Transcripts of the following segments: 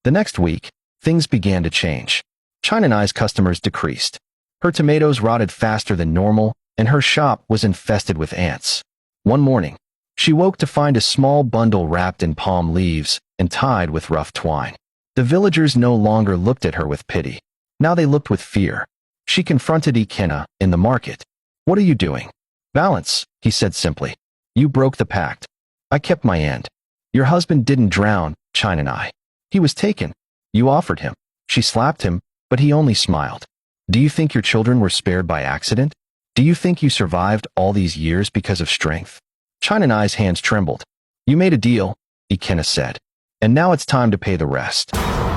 The next week, things began to change. Chinenye's customers decreased. Her tomatoes rotted faster than normal, and her shop was infested with ants. One morning, she woke to find a small bundle wrapped in palm leaves and tied with rough twine. The villagers no longer looked at her with pity. Now they looked with fear. She confronted Ikenna in the market. "What are you doing?" "Balance," he said simply. "You broke the pact. I kept my end. Your husband didn't drown, Chinenye. He was taken. You offered him." She slapped him, but he only smiled. "Do you think your children were spared by accident? Do you think you survived all these years because of strength?" Chinenye's hands trembled. "You made a deal," Ikenna said, "and now it's time to pay the rest."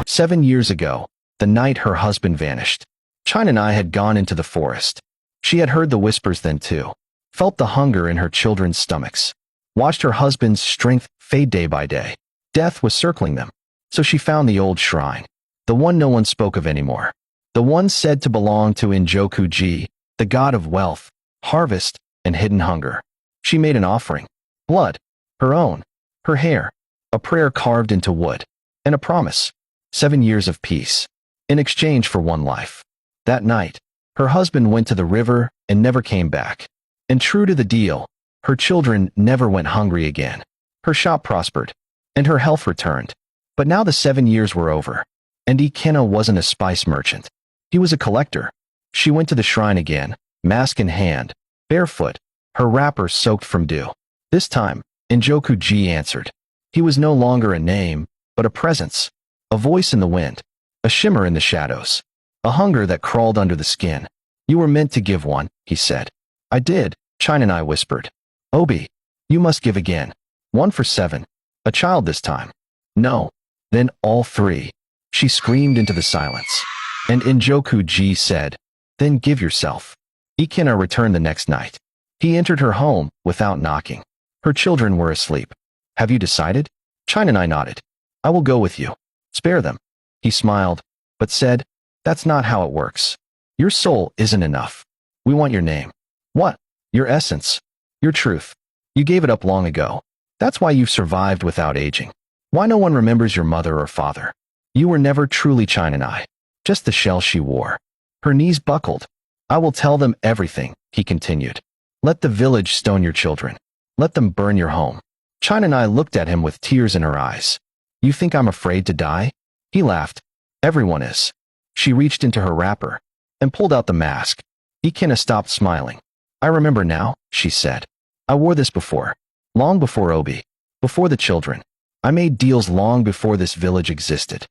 7 years ago, the night her husband vanished, Chinenye had gone into the forest. She had heard the whispers then too, felt the hunger in her children's stomachs, watched her husband's strength fade day by day. Death was circling them. So she found the old shrine, the one no one spoke of anymore, the one said to belong to Injoku-ji, the god of wealth, harvest, and hidden hunger. She made an offering. Blood. Her own. Her hair. A prayer carved into wood. And a promise. 7 years of peace. In exchange for one life. That night, her husband went to the river and never came back. And true to the deal, her children never went hungry again. Her shop prospered. And her health returned. But now the 7 years were over. And Ikenna wasn't a spice merchant. He was a collector. She went to the shrine again, mask in hand, barefoot, her wrapper soaked from dew. This time, Injoku-ji answered. He was no longer a name, but a presence. A voice in the wind. A shimmer in the shadows. A hunger that crawled under the skin. "You were meant to give one," he said. "I did," Chinenye whispered. "Obi, you must give again. 1 for 7. A child this time." "No." "Then all 3. She screamed into the silence. And Injoku-ji said, "Then give yourself." Ikenna returned the next night. He entered her home without knocking. Her children were asleep. "Have you decided?" Chinenye nodded. "I will go with you. Spare them." He smiled, but said, "That's not how it works. Your soul isn't enough. We want your name." "What?" "Your essence. Your truth. You gave it up long ago. That's why you've survived without aging. Why no one remembers your mother or father. You were never truly Chinenye, just the shell she wore." Her knees buckled. "I will tell them everything," he continued. "Let the village stone your children. Let them burn your home." Chinenye looked at him with tears in her eyes. "You think I'm afraid to die?" He laughed. "Everyone is." She reached into her wrapper and pulled out the mask. Ikenna stopped smiling. "I remember now," she said. "I wore this before. Long before Obi. Before the children. I made deals long before this village existed."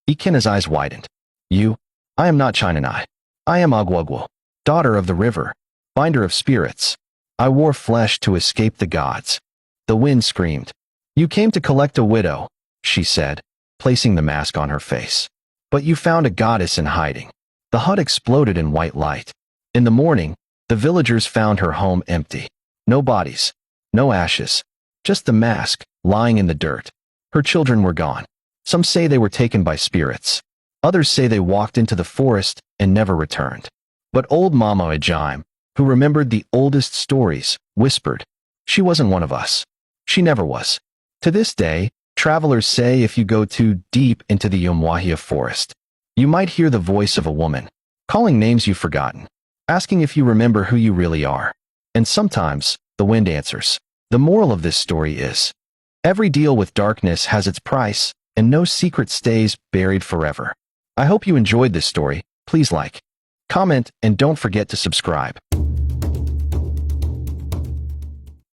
Ikenna's eyes widened. "You? I am not Chinenye. I am Agwagwo, daughter of the river, binder of spirits. I wore flesh to escape the gods." The wind screamed. "You came to collect a widow," she said, placing the mask on her face. "But you found a goddess in hiding." The hut exploded in white light. In the morning, the villagers found her home empty. No bodies. No ashes. Just the mask, lying in the dirt. Her children were gone. Some say they were taken by spirits. Others say they walked into the forest and never returned. But old Mama Ajime, who remembered the oldest stories, whispered, "She wasn't one of us. She never was." To this day, travelers say if you go too deep into the Umwahia forest, you might hear the voice of a woman, calling names you've forgotten, asking if you remember who you really are. And sometimes, the wind answers. The moral of this story is, every deal with darkness has its price, and no secret stays buried forever. I hope you enjoyed this story. Please like, comment, and don't forget to subscribe.